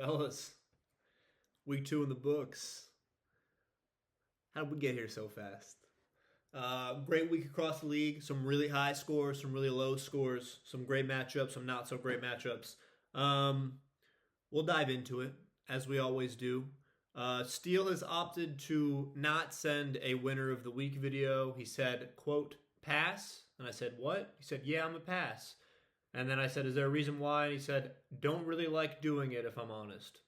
Fellas, week 2 in the books. How did we get here so fast? Great week across the league. Some really high scores, some really low scores, some great matchups, some not so great matchups. Um, we'll dive into it, as we always do. Steele has opted to not send a winner of the week video. He said, quote, pass. And I said, what? He said, yeah, I'm a pass. And then I said, is there a reason why? And he said, don't really like doing it, if I'm honest.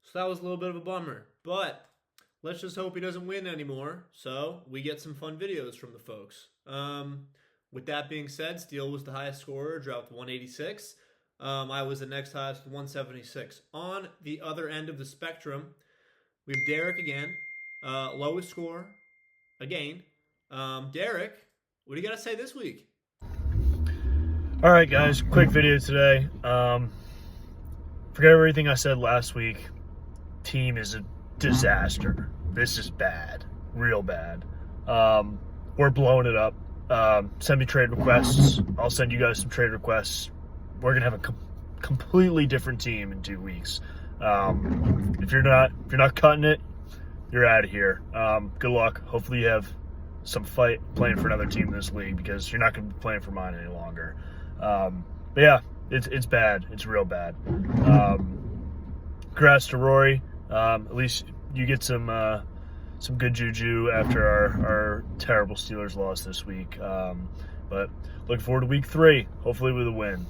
So that was a little bit of a bummer. But let's just hope he doesn't win anymore, so we get some fun videos from the folks. With that being said, Steele was the highest scorer, dropped 186. I was the next highest, 176. On the other end of the spectrum, we have Derek again, lowest score again. Derek, what do you got to say this week? All right, guys, quick video today. Forget everything I said last week. Team is a disaster. This is bad, real bad. We're blowing it up. Send me trade requests. I'll send you guys some trade requests. We're gonna have a completely different team in 2 weeks. If you're not cutting it, you're out of here. Good luck. Hopefully you have some fight playing for another team in this league, because you're not gonna be playing for mine any longer. But yeah, it's bad. It's real bad. Congrats to Rory. At least you get some good juju after our terrible Steelers loss this week. But looking forward to week 3, hopefully with a win.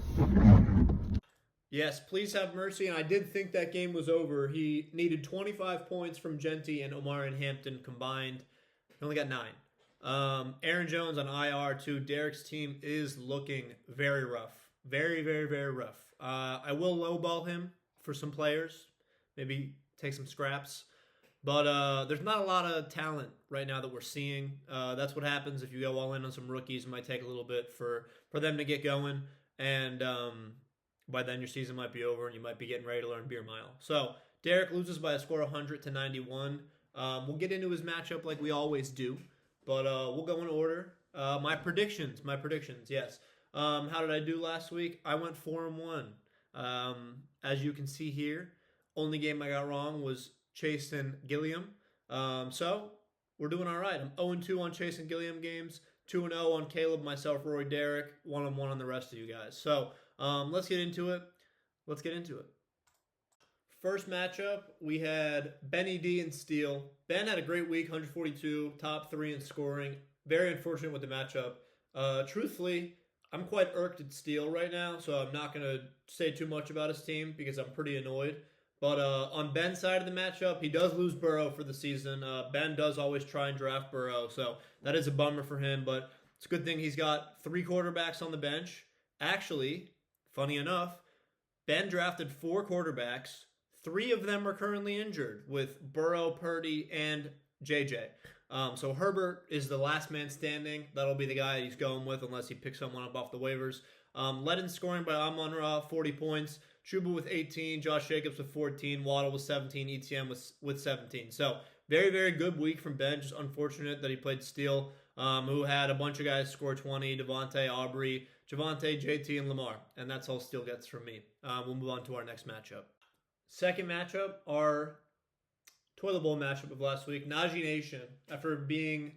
Yes, please have mercy. And I did think that game was over. He needed 25 points from Genty and Omar and Hampton combined. He only got 9. Aaron Jones on IR too. Derek's team is looking very rough. Very, very, very rough. I will lowball him for some players. Maybe take some scraps. But there's not a lot of talent right now that we're seeing. That's what happens if you go all in on some rookies. It might take a little bit for them to get going. And by then your season might be over and you might be getting ready to learn beer mile. So Derek loses by a score of 100-91. We'll get into his matchup like we always do. But we'll go in order. My predictions, yes. How did I do last week? I went 4-1. As you can see here, only game I got wrong was Chase and Gilliam. So we're doing all right. I'm 0-2 on Chase and Gilliam games, 2-0 on Caleb, myself, Roy, Derek, 1-1 on the rest of you guys. So let's get into it. First matchup, we had Benny D and Steele. Ben had a great week, 142, top 3 in scoring. Very unfortunate with the matchup. Truthfully, I'm quite irked at Steele right now, so I'm not going to say too much about his team because I'm pretty annoyed. But on Ben's side of the matchup, he does lose Burrow for the season. Ben does always try and draft Burrow, so that is a bummer for him. But it's a good thing he's got 3 quarterbacks on the bench. Actually, funny enough, Ben drafted 4 quarterbacks. 3 of them are currently injured, with Burrow, Purdy, and JJ. So Herbert is the last man standing. That'll be the guy he's going with unless he picks someone up off the waivers. Led in scoring by Amon-Ra, 40 points. Chuba with 18, Josh Jacobs with 14, Waddle with 17, ETN with 17. So very, very good week from Ben. Just unfortunate that he played Steele, who had a bunch of guys score 20, Devontae, Aubrey, Javonte, JT, and Lamar. And that's all Steele gets from me. We'll move on to our next matchup. Second matchup, our toilet bowl matchup of last week. Najee Nation, after being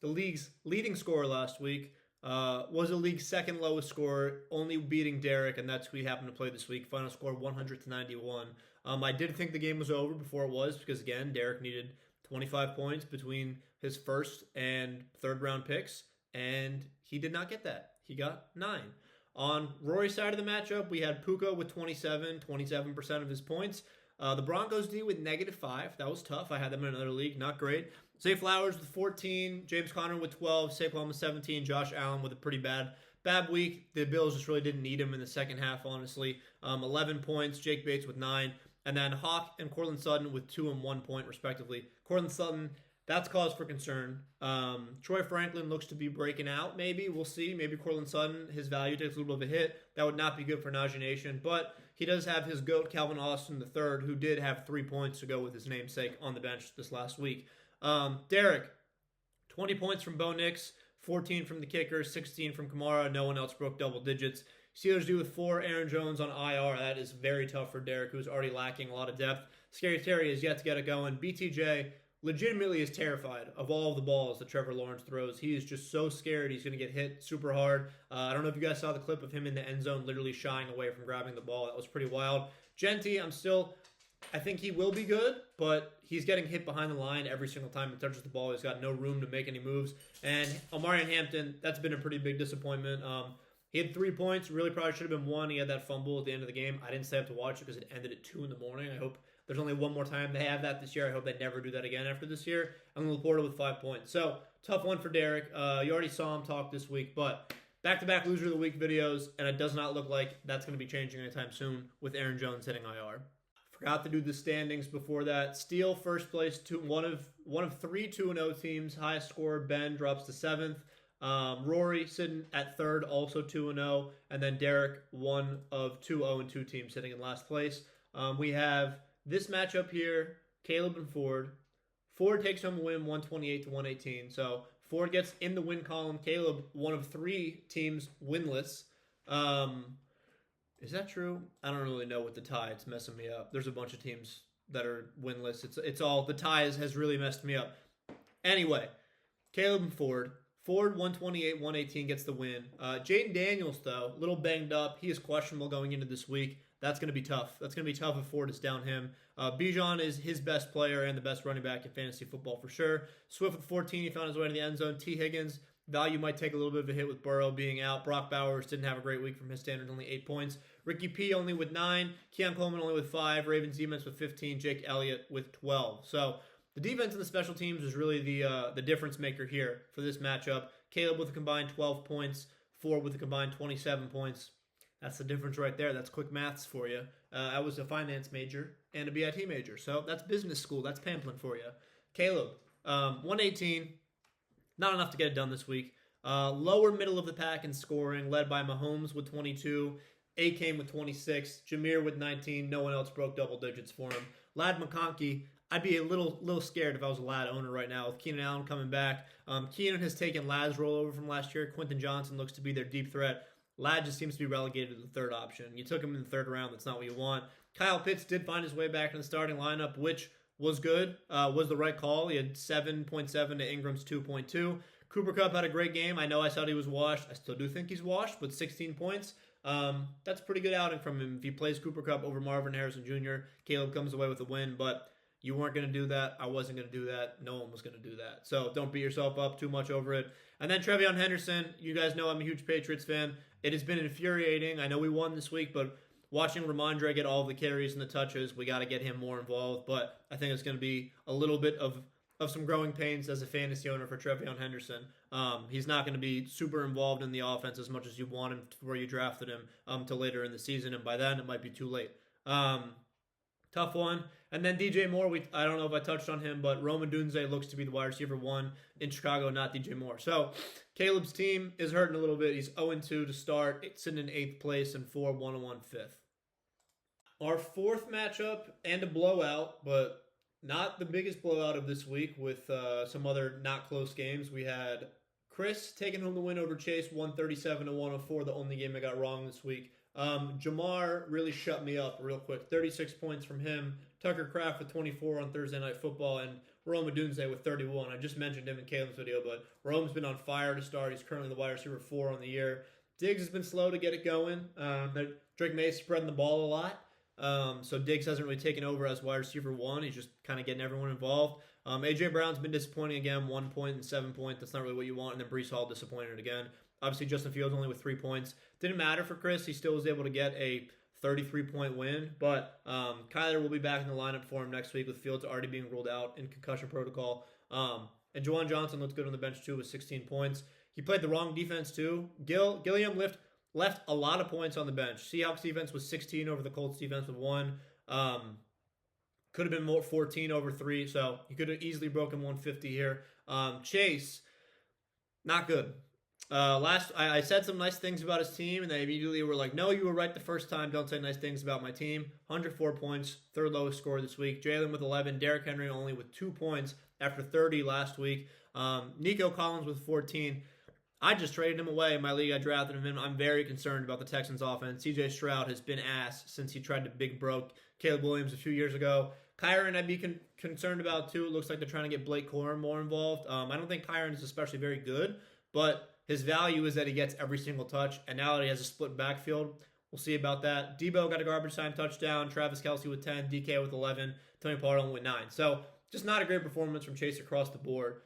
the league's leading scorer last week, was the league's second lowest scorer, only beating Derek, and that's who he happened to play this week. Final score 100-91. I did think the game was over before it was, because again, Derek needed 25 points between his first and third round picks, and he did not get that. He got 9. On Rory's side of the matchup, we had Puka with 27% of his points. The Broncos D with -5. That was tough. I had them in another league. Not great. Zay Flowers with 14. James Conner with 12. Saquon with 17. Josh Allen with a pretty bad week. The Bills just really didn't need him in the second half, honestly. 11 points. Jake Bates with 9. And then Hawk and Cortland Sutton with 2 and 1 point, respectively. Cortland Sutton, that's cause for concern. Troy Franklin looks to be breaking out, maybe. We'll see. Maybe Cortland Sutton, his value takes a little bit of a hit. That would not be good for Najee Nation. But he does have his GOAT, Calvin Austin III, who did have 3 points to go with his namesake on the bench this last week. Derek, 20 points from Bo Nix, 14 from the kicker, 16 from Kamara. No one else broke double digits. Steelers do with 4. Aaron Jones on IR. That is very tough for Derek, who's already lacking a lot of depth. Scary Terry has yet to get it going. BTJ legitimately is terrified of all of the balls that Trevor Lawrence throws. He is just so scared he's going to get hit super hard. I don't know if you guys saw the clip of him in the end zone literally shying away from grabbing the ball. That was pretty wild. Genty, I think he will be good, but he's getting hit behind the line every single time he touches the ball. He's got no room to make any moves. And Omarion Hampton, that's been a pretty big disappointment. He had 3 points. Really probably should have been 1. He had that fumble at the end of the game. I didn't stay up to watch it because it ended at 2 in the morning. I hope there's only one more time they have that this year. I hope they never do that again after this year. And Laporta with 5 points. So, tough one for Derek. You already saw him talk this week, but back-to-back loser of the week videos, and it does not look like that's going to be changing anytime soon with Aaron Jones hitting IR. Forgot to do the standings before that. Steele first place, one of 3 2-0 teams. Highest scorer Ben drops to 7th. Rory sitting at 3rd, also 2-0, and then Derek, one of 2 0-2 teams sitting in last place. We have this matchup here, Caleb and Ford. Ford takes home the win, 128-118. So Ford gets in the win column. Caleb, one of 3 teams winless. Is that true? I don't really know with the tie. It's messing me up. There's a bunch of teams that are winless. It's all the ties has really messed me up. Anyway, Caleb and Ford. Ford 128-118 gets the win. Jaden Daniels though, a little banged up. He is questionable going into this week. That's going to be tough. That's going to be tough if Ford is down him. Bijan is his best player and the best running back in fantasy football for sure. Swift with 14, he found his way to the end zone. T. Higgins, value might take a little bit of a hit with Burrow being out. Brock Bowers didn't have a great week from his standards, only 8 points. Ricky P. only with 9. Keon Coleman only with 5. Ravens defense with 15. Jake Elliott with 12. So the defense and the special teams is really the difference maker here for this matchup. Caleb with a combined 12 points. Ford with a combined 27 points. That's the difference right there. That's quick maths for you. I was a finance major and a BIT major, so that's business school. That's Pamplin for you. Caleb, 118. Not enough to get it done this week. Lower middle of the pack in scoring, led by Mahomes with 22. A-Kane with 26. Jameer with 19. No one else broke double digits for him. Lad McConkey, I'd be a little scared if I was a Lad owner right now with Keenan Allen coming back. Keenan has taken Lad's role over from last year. Quentin Johnson looks to be their deep threat. Lad just seems to be relegated to the 3rd option. You took him in the 3rd round. That's not what you want. Kyle Pitts did find his way back in the starting lineup, which was good, was the right call. He had 7.7 to Ingram's 2.2. Cooper Kupp had a great game. I know I said he was washed. I still do think he's washed, but 16 points. That's a pretty good outing from him. If he plays Cooper Kupp over Marvin Harrison Jr., Caleb comes away with a win, but you weren't going to do that. I wasn't going to do that. No one was going to do that. So don't beat yourself up too much over it. And then Trevion Henderson, you guys know I'm a huge Patriots fan. It has been infuriating. I know we won this week, but watching Ramondre get all of the carries and the touches, we got to get him more involved. But I think it's going to be a little bit of some growing pains as a fantasy owner for Trevion Henderson. He's not going to be super involved in the offense as much as you want him where you drafted him till later in the season, and by then it might be too late. Tough one. And then DJ Moore, I don't know if I touched on him, but Rome Odunze looks to be the wide receiver 1 in Chicago, not DJ Moore. So Caleb's team is hurting a little bit. He's 0-2 to start. It's sitting in 8th place and 4-1-1 5th. Our 4th matchup and a blowout, but not the biggest blowout of this week with some other not close games. We had Chris taking home the win over Chase, 137-104, the only game I got wrong this week. Jamar really shut me up real quick. 36 points from him. Tucker Kraft with 24 on Thursday Night Football, and Rome Odunze with 31. I just mentioned him in Caleb's video, but Rome's been on fire to start. He's currently the wide receiver 4 on the year. Diggs has been slow to get it going. Drake May's spreading the ball a lot. So Diggs hasn't really taken over as wide receiver 1. He's just kind of getting everyone involved. A.J. Brown's been disappointing again, 1 point and 7 points. That's not really what you want. And then Breece Hall disappointed again. Obviously, Justin Fields only with 3 points. Didn't matter for Chris. He still was able to get a 33-point win. But Kyler will be back in the lineup for him next week with Fields already being ruled out in concussion protocol. And Juwan Johnson looked good on the bench too with 16 points. He played the wrong defense too. Gilliam left a lot of points on the bench. Seahawks defense was 16 over the Colts defense with 1. Could have been more 14 over 3. So he could have easily broken 150 here. Chase, not good. I said some nice things about his team, and they immediately were like, no, you were right the first time. Don't say nice things about my team. 104 points, 3rd lowest score this week. Jalen with 11. Derrick Henry only with 2 points after 30 last week. Nico Collins with 14. I just traded him away in my league. I drafted him in. I'm very concerned about the Texans offense. CJ Stroud has been ass since he tried to big broke Caleb Williams a few years ago. Kyron I'd be concerned about too. It looks like they're trying to get Blake Corum more involved. I don't think Kyron is especially very good, but his value is that he gets every single touch, and now that he has a split backfield, we'll see about that. Debo got a garbage time touchdown, Travis Kelce with 10, DK with 11, Tony Pollard with 9. So just not a great performance from Chase across the board.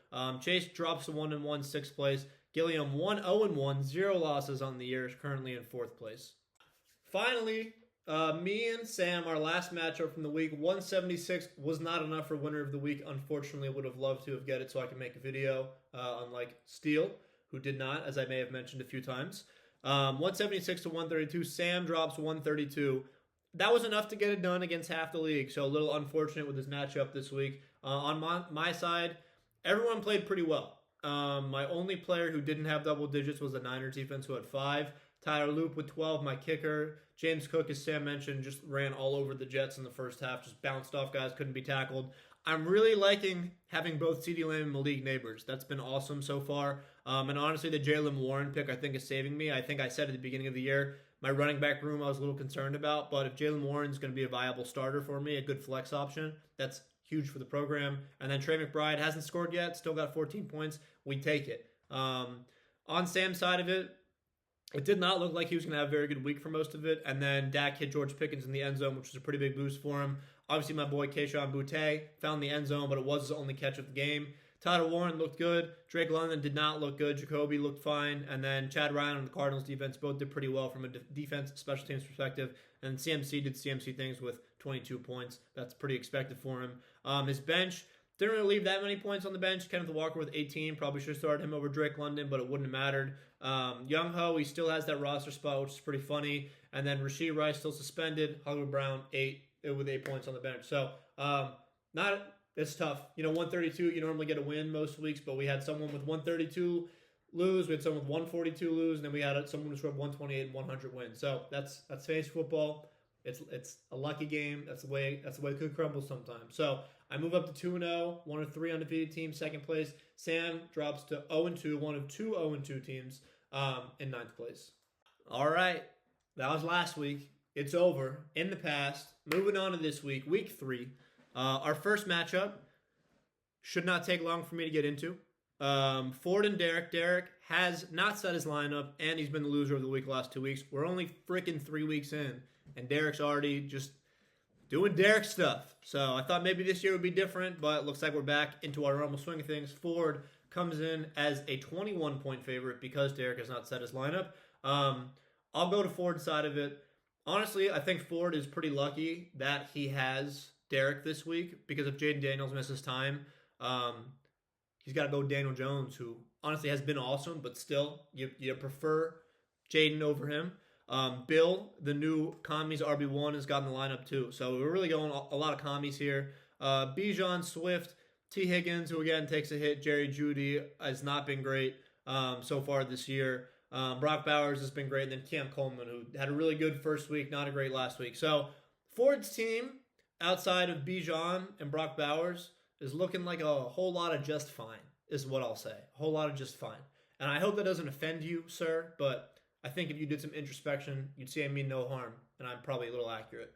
Chase drops to 1-1, 6th place. Gilliam 1-0-1, 0 losses on the year, is currently in 4th place. Finally, me and Sam, our last matchup from the week, 176 was not enough for winner of the week. Unfortunately, would have loved to have get it so I could make a video, unlike Steele, who did not, as I may have mentioned a few times. 176 to 132. Sam drops 132. That was enough to get it done against half the league, so a little unfortunate with this matchup this week. On my side, everyone played pretty well. My only player who didn't have double digits was the Niners defense, who had 5. Tyler Loop with 12, my kicker. James Cook, as Sam mentioned, just ran all over the Jets in the first half, just bounced off guys, couldn't be tackled. I'm really liking having both CeeDee Lamb and Malik Neighbors. That's been awesome so far. And honestly, the Jaylen Warren pick, I think, is saving me. I think I said at the beginning of the year, my running back room I was a little concerned about. But if Jaylen Warren's going to be a viable starter for me, a good flex option, that's huge for the program. And then Trey McBride hasn't scored yet, still got 14 points. We take it. On Sam's side of it, it did not look like he was going to have a very good week for most of it. And then Dak hit George Pickens in the end zone, which was a pretty big boost for him. Obviously, my boy Kayshon Boutte found the end zone, but it was his only catch of the game. Tyler Warren looked good. Drake London did not look good. Jacoby looked fine. And then Chad Ryan and the Cardinals defense both did pretty well from a defense special teams perspective. And CMC did CMC things with 22 points. That's pretty expected for him. His bench didn't really leave that many points on the bench. Kenneth Walker with 18. Probably should have started him over Drake London, but it wouldn't have mattered. Young Ho, he still has that roster spot, which is pretty funny. And then Rashee Rice still suspended. Hollywood Brown, 8 with 8 points on the bench. So, it's tough. 132, you normally get a win most weeks, but we had someone with 132 lose, we had someone with 142 lose, and then we had someone who scored 128 and 100 win. So that's fantasy football. It's a lucky game. That's the way it could crumble sometimes. So I move up to 2-0, one of 3 undefeated teams, 2nd place. Sam drops to 0-2, one of 2 0-2 teams in 9th place. All right, that was last week. It's over. In the past. Moving on to this week, week 3. Our first matchup should not take long for me to get into. Ford and Derek. Derek has not set his lineup, and he's been the loser of the week the last 2 weeks. We're only freaking 3 weeks in, and Derek's already just doing Derek stuff. So I thought maybe this year would be different, but it looks like we're back into our normal swing of things. Ford comes in as a 21-point favorite because Derek has not set his lineup. I'll go to Ford's side of it. Honestly, I think Ford is pretty lucky that he has Derek this week, because if Jaden Daniels misses time, he's got to go Daniel Jones, who honestly has been awesome, but still, you prefer Jaden over him. Bill, the new commies RB1, has gotten the lineup too. So we're really going a lot of commies here. Bijan, Swift, T. Higgins, who again takes a hit. Jerry Jeudy has not been great so far this year. Brock Bowers has been great. And then Cam Coleman, who had a really good first week, not a great last week. So Ford's team, outside of Bijan and Brock Bowers, is looking like a whole lot of just fine, is what I'll say. A whole lot of just fine. And I hope that doesn't offend you, sir, but I think if you did some introspection, you'd see I mean no harm, and I'm probably a little accurate.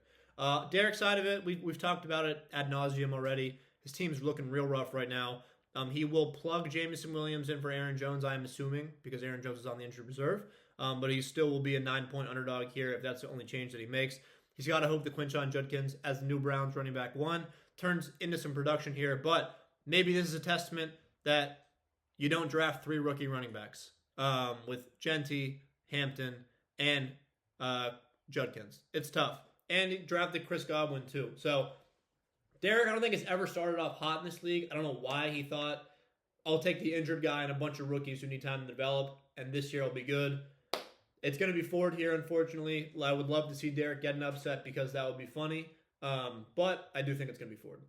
Derek's side of it, we've talked about it ad nauseum already. His team's looking real rough right now. He will plug Jameson Williams in for Aaron Jones, I'm assuming, because Aaron Jones is on the injured reserve. But he still will be a 9-point underdog here if that's the only change that he makes. He's got to hope that Quinshon Judkins, as the new Browns running back 1, turns into some production here. But maybe this is a testament that you don't draft 3 rookie running backs with Genty, Hampton, and Judkins. It's tough. And he drafted Chris Godwin too. So Derek, I don't think has ever started off hot in this league. I don't know why he thought, I'll take the injured guy and a bunch of rookies who need time to develop, and this year will be good. It's going to be Ford here, unfortunately. I would love to see Derek get an upset because that would be funny. But I do think it's going to be Ford.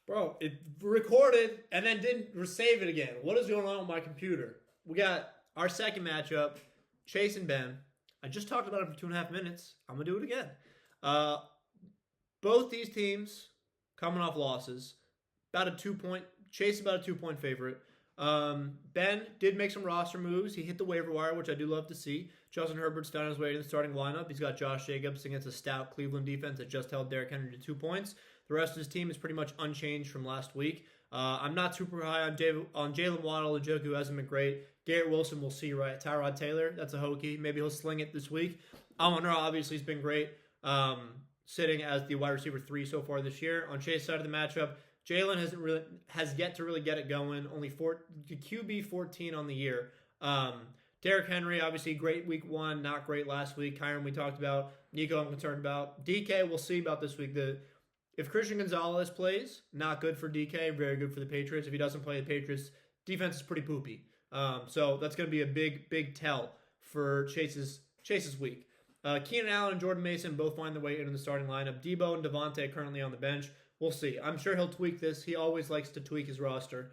Bro, it recorded and then didn't save it again. What is going on with my computer? We got our second matchup, Chase and Ben. I just talked about it for 2.5 minutes. I'm going to do it again. Both these teams coming off losses. Chase about a 2-point favorite. Ben did make some roster moves. He hit the waiver wire, which I do love to see. Justin Herbert's found his way to the starting lineup. He's got Josh Jacobs against a stout Cleveland defense that just held Derrick Henry to 2 points. The rest of his team is pretty much unchanged from last week. I'm not super high on Jalen Waddle. Njoku hasn't been great. Garrett Wilson, we'll see, right? Tyrod Taylor, that's a hokey. Maybe he'll sling it this week. Amon-Ra obviously has been great, sitting as the wide receiver 3 so far this year. On Chase's side of the matchup, Jalen has yet to really get it going. Only QB 14 on the year. Derrick Henry, obviously great week 1, not great last week. Kyron we talked about. Nico I'm concerned about. DK we'll see about this week. If Christian Gonzalez plays, not good for DK, very good for the Patriots. If he doesn't play, the Patriots defense is pretty poopy. So that's going to be a big tell for Chase's week. Keenan Allen and Jordan Mason both find their way into the starting lineup. Debo and Devontae currently on the bench. We'll see. I'm sure he'll tweak this. He always likes to tweak his roster.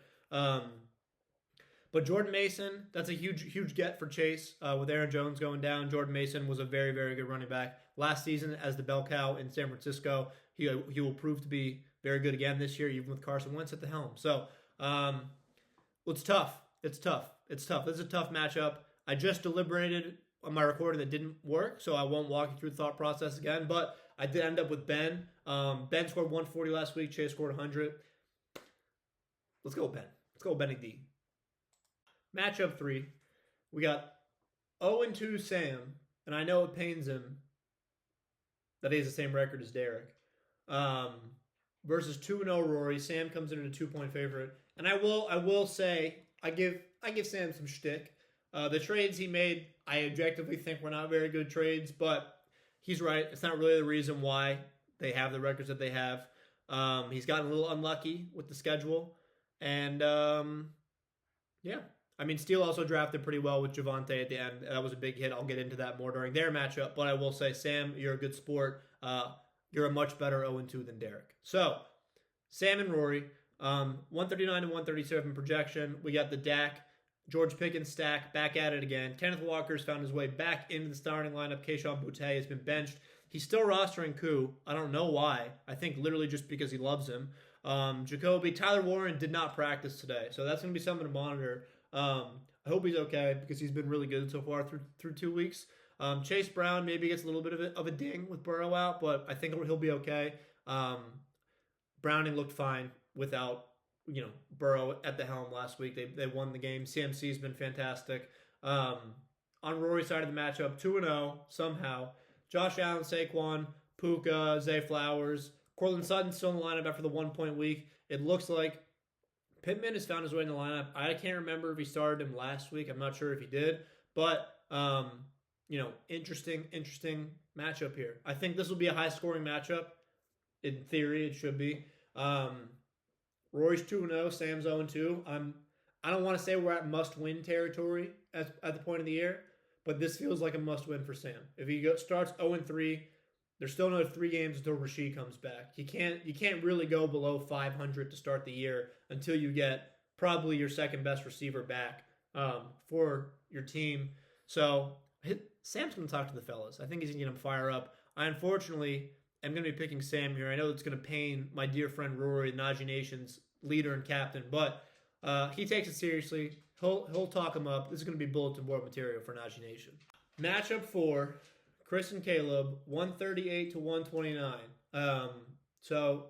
But Jordan Mason, that's a huge get for Chase. With Aaron Jones going down, Jordan Mason was a very good running back last season as the bell cow in San Francisco. He will prove to be very good again this year, even with Carson Wentz at the helm. So, it's tough. It's tough. This is a tough matchup. I just deliberated on my recording that didn't work, so I won't walk you through the thought process again. But I did end up with Ben. Ben scored 140 last week. Chase scored 100. Let's go, Ben. Let's go, Benny D. Matchup 3. We got 0-2 Sam, and I know it pains him that he has the same record as Derek. Versus 2-0 Rory. Sam comes in at a 2-point favorite, and I will say I give Sam some shtick. The trades he made, I objectively think were not very good trades, but he's right. It's not really the reason why they have the records that they have. He's gotten a little unlucky with the schedule, and yeah. I mean, Steele also drafted pretty well with Javonte at the end. That was a big hit. I'll get into that more during their matchup, but I will say, Sam, you're a good sport. You're a much better 0-2 than Derek. So, Sam and Rory, 139 to 137 projection. We got the Dak, George Pickens stack back at it again. Kenneth Walker's found his way back into the starting lineup. Keyshawn Boutte has been benched. He's still rostering Koo. I don't know why. I think literally just because he loves him. Jacoby, Tyler Warren did not practice today, so that's going to be something to monitor. I hope he's okay because he's been really good so far through 2 weeks. Chase Brown maybe gets a little bit of a ding with Burrow out, but I think he'll be okay. Browning looked fine without Burrow at the helm last week. They won the game. CMC's been fantastic. On Rory's side of the matchup, 2-0 somehow. Josh Allen, Saquon, Puka, Zay Flowers. Cortland Sutton still in the lineup after the 1-point week. It looks like Pittman has found his way in the lineup. I can't remember if he started him last week. I'm not sure if he did. But, interesting matchup here. I think this will be a high-scoring matchup. In theory, it should be. Rory's 2-0. Sam's 0-2. I don't want to say we're at must-win territory at the point of the year, but this feels like a must-win for Sam. If he starts 0-3, there's still another 3 games until Rashid comes back. You can't really go below 500 to start the year until you get probably your second best receiver back for your team. So Sam's going to talk to the fellas. I think he's going to get them fire up. I unfortunately am going to be picking Sam here. I know it's going to pain my dear friend Rory, Najee Nation's leader and captain, but he takes it seriously. He'll talk him up. This is going to be bulletin board material for Najee Nation. Matchup 4. Chris and Caleb, 138 to 129. So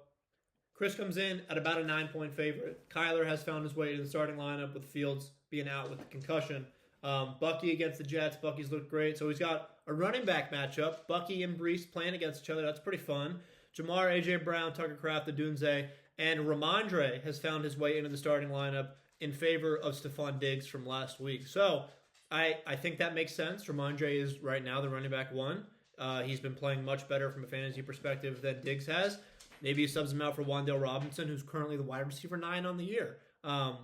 Chris comes in at about a 9-point favorite. Kyler has found his way to the starting lineup with Fields being out with the concussion. Bucky against the Jets. Bucky's looked great. So he's got a running back matchup. Bucky and Brees playing against each other. That's pretty fun. Jamar, A.J. Brown, Tucker Kraft, Adunze, and Ramondre has found his way into the starting lineup in favor of Stephon Diggs from last week. So I think that makes sense. Ramondre is right now the running back 1. He's been playing much better from a fantasy perspective than Diggs has. Maybe he subs him out for Wan'Dale Robinson, who's currently the wide receiver 9 on the year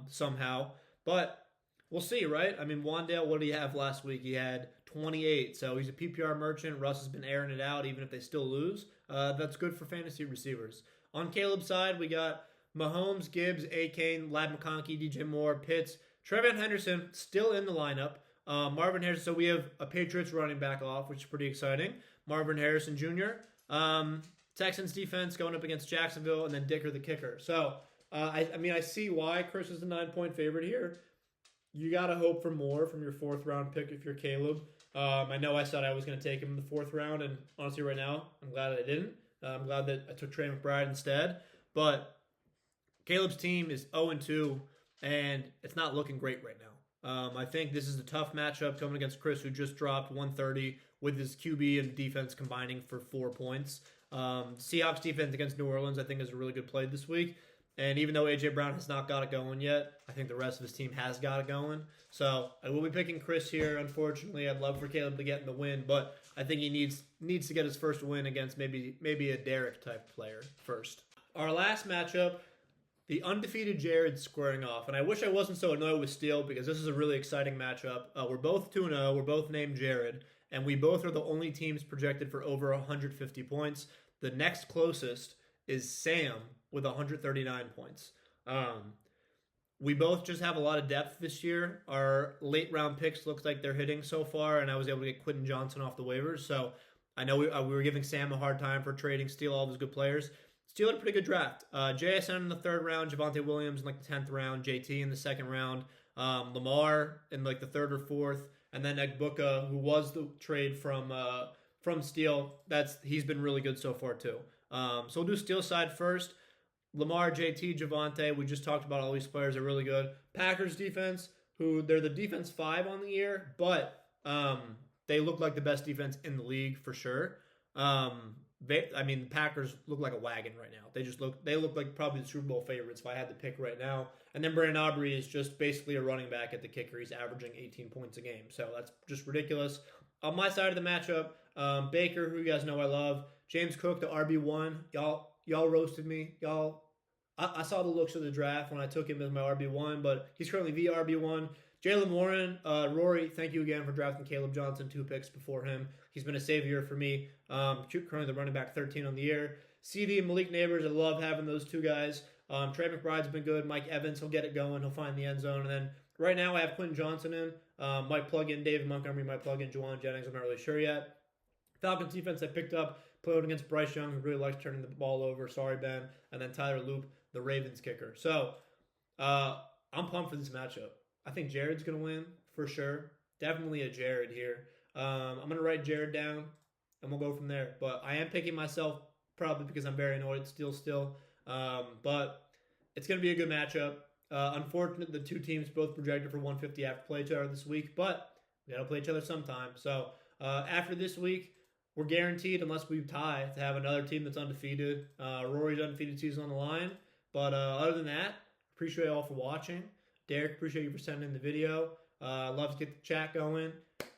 somehow. But we'll see, right? I mean, Wan'Dale, what did he have last week? He had 28, so he's a PPR merchant. Russ has been airing it out even if they still lose. That's good for fantasy receivers. On Caleb's side, we got Mahomes, Gibbs, A-Kane, Lad McConkey, DJ Moore, Pitts, Trevion Henderson still in the lineup. Marvin Harrison, so we have a Patriots running back off, which is pretty exciting. Marvin Harrison Jr. Texans defense going up against Jacksonville, and then Dicker the kicker. So I mean, I see why Chris is the 9-point favorite here. You got to hope for more from your fourth round pick if you're Caleb. I know I said I was going to take him in the fourth round, and honestly, right now, I'm glad I didn't. I'm glad that I took Trey McBride instead. But Caleb's team is 0-2, and it's not looking great right now. I think this is a tough matchup coming against Chris, who just dropped 130 with his QB and defense combining for 4 points. Seahawks defense against New Orleans, I think, is a really good play this week. And even though A.J. Brown has not got it going yet, I think the rest of his team has got it going. So I will be picking Chris here. Unfortunately, I'd love for Caleb to get in the win, but I think he needs to get his first win against maybe a Derek type player first. Our last matchup, the undefeated Jared squaring off. And I wish I wasn't so annoyed with Steele because this is a really exciting matchup. We're both 2-0. We're both named Jared. And we both are the only teams projected for over 150 points. The next closest is Sam with 139 points. We both just have a lot of depth this year. Our late round picks looks like they're hitting so far, and I was able to get Quentin Johnson off the waivers. So I know we were giving Sam a hard time for trading Steele, all of his good players. Steele had a pretty good draft. JSN in the third round, Javonte Williams in like the 10th round, JT in the second round, Lamar in like the third or fourth, and then Egbuka, who was the trade from Steele. He's been really good so far too. So we'll do Steele side first. Lamar, JT, Javonte, we just talked about all these players are really good. Packers defense, they're the defense 5 on the year, but they look like the best defense in the league for sure. The Packers look like a wagon right now. They look like probably the Super Bowl favorites if I had to pick right now. And then Brandon Aubrey is just basically a running back at the kicker. He's averaging 18 points a game. So that's just ridiculous. On my side of the matchup, Baker, who you guys know I love, James Cook, the RB1. Y'all roasted me. I saw the looks of the draft when I took him as my RB1, but he's currently the RB1. Jalen Warren, Rory, thank you again for drafting Caleb Johnson 2 picks before him. He's been a savior for me. Currently the running back 13 on the year. CD and Malik Neighbors, I love having those two guys. Trey McBride's been good. Mike Evans, he'll get it going. He'll find the end zone. And then right now I have Quentin Johnson in. Might plug in David Montgomery, might plug in Juwan Jennings. I'm not really sure yet. Falcons defense I picked up, played against Bryce Young, who really likes turning the ball over. Sorry, Ben. And then Tyler Loop, the Ravens kicker. So I'm pumped for this matchup. I think Jared's going to win for sure. Definitely a Jared here. I'm going to write Jared down, and we'll go from there. But I am picking myself probably because I'm very annoyed still. But it's going to be a good matchup. Unfortunate the two teams both projected for 150 have to play each other this week, but we got to play each other sometime. So after this week, we're guaranteed, unless we tie, to have another team that's undefeated. Rory's undefeated season on the line. But other than that, appreciate you all for watching. Derek, appreciate you for sending in the video. Love to get the chat going.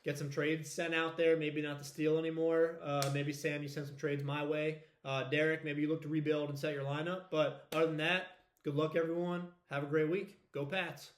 Get some trades sent out there. Maybe not to Steele anymore. Maybe Sam, you send some trades my way. Derek, maybe you look to rebuild and set your lineup. But other than that, good luck, everyone. Have a great week. Go Pats.